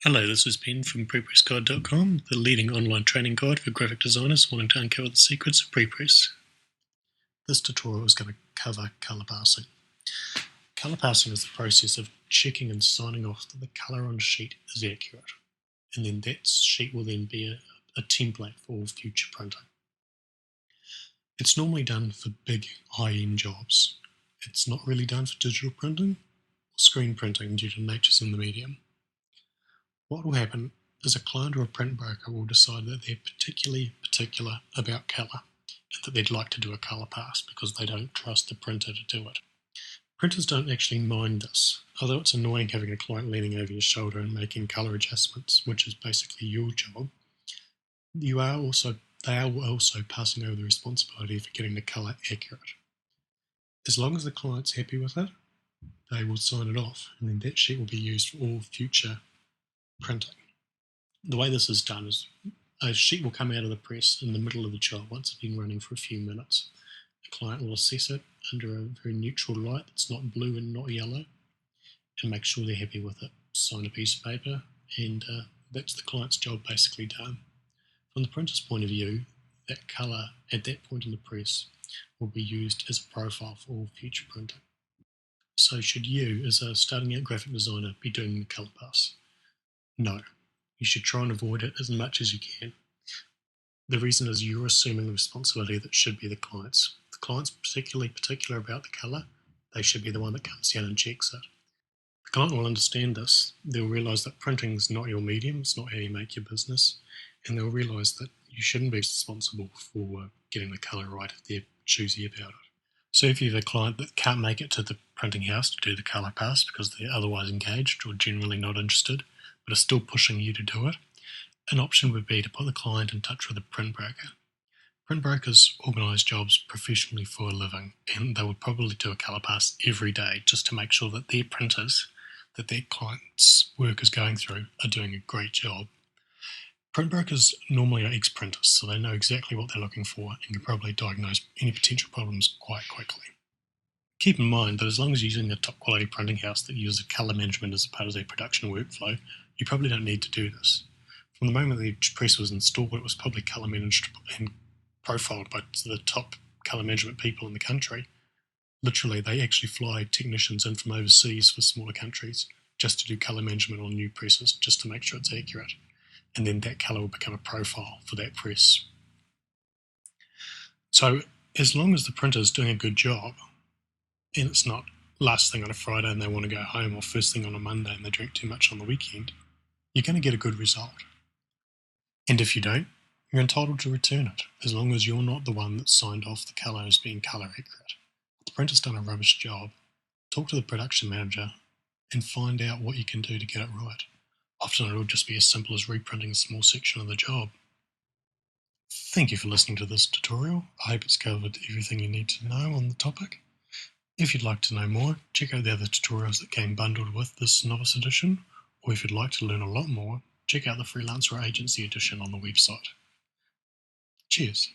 Hello, this is Ben from PrePressGuide.com, the leading online training guide for graphic designers wanting to uncover the secrets of prepress. This tutorial is going to cover colour passing. Colour passing is the process of checking and signing off that the colour on a sheet is accurate, and then that sheet will then be a template for all future printing. It's normally done for big, high-end jobs. It's not really done for digital printing or screen printing due to natures in the medium. What will happen is a client or a print broker will decide that they're particularly particular about colour and that they'd like to do a colour pass because they don't trust the printer to do it. Printers don't actually mind this, although it's annoying having a client leaning over your shoulder and making colour adjustments, which is basically your job. They are also passing over the responsibility for getting the colour accurate. As long as the client's happy with it, they will sign it off, and then that sheet will be used for all future printing. The way this is done is a sheet will come out of the press in the middle of the job once it's been running for a few minutes. The client will assess it under a very neutral light that's not blue and not yellow and make sure they're happy with it. Sign a piece of paper and that's the client's job basically done. From the printer's point of view, that colour at that point in the press will be used as a profile for all future printing. So should you, as a starting out graphic designer, be doing the colour pass? No. You should try and avoid it as much as you can. The reason is you're assuming the responsibility that should be the client's. If the client's particularly particular about the colour, they should be the one that comes down and checks it. The client will understand this. They'll realise that printing is not your medium, it's not how you make your business, and they'll realise that you shouldn't be responsible for getting the colour right if they're choosy about it. So if you have a client that can't make it to the printing house to do the colour pass because they're otherwise engaged or generally not interested, but are still pushing you to do it, an option would be to put the client in touch with a print broker. Print brokers organise jobs professionally for a living, and they would probably do a colour pass every day just to make sure that their printers, that their clients' work is going through, are doing a great job. Print brokers normally are ex-printers, so they know exactly what they're looking for and can probably diagnose any potential problems quite quickly. Keep in mind that as long as you're using a top quality printing house that uses colour management as a part of their production workflow, you probably don't need to do this. From the moment the press was installed, it was probably colour managed and profiled by the top colour management people in the country. Literally, they actually fly technicians in from overseas for smaller countries just to do colour management on new presses, just to make sure it's accurate. And then that colour will become a profile for that press. So as long as the printer is doing a good job, and it's not last thing on a Friday and they want to go home, or first thing on a Monday and they drink too much on the weekend, you're going to get a good result. And if you don't, you're entitled to return it, as long as you're not the one that signed off the colour as being colour accurate. If the printer's done a rubbish job, talk to the production manager and find out what you can do to get it right. Often it'll just be as simple as reprinting a small section of the job. Thank you for listening to this tutorial. I hope it's covered everything you need to know on the topic. If you'd like to know more, check out the other tutorials that came bundled with this novice edition, or if you'd like to learn a lot more, check out the Freelancer Agency edition on the website. Cheers.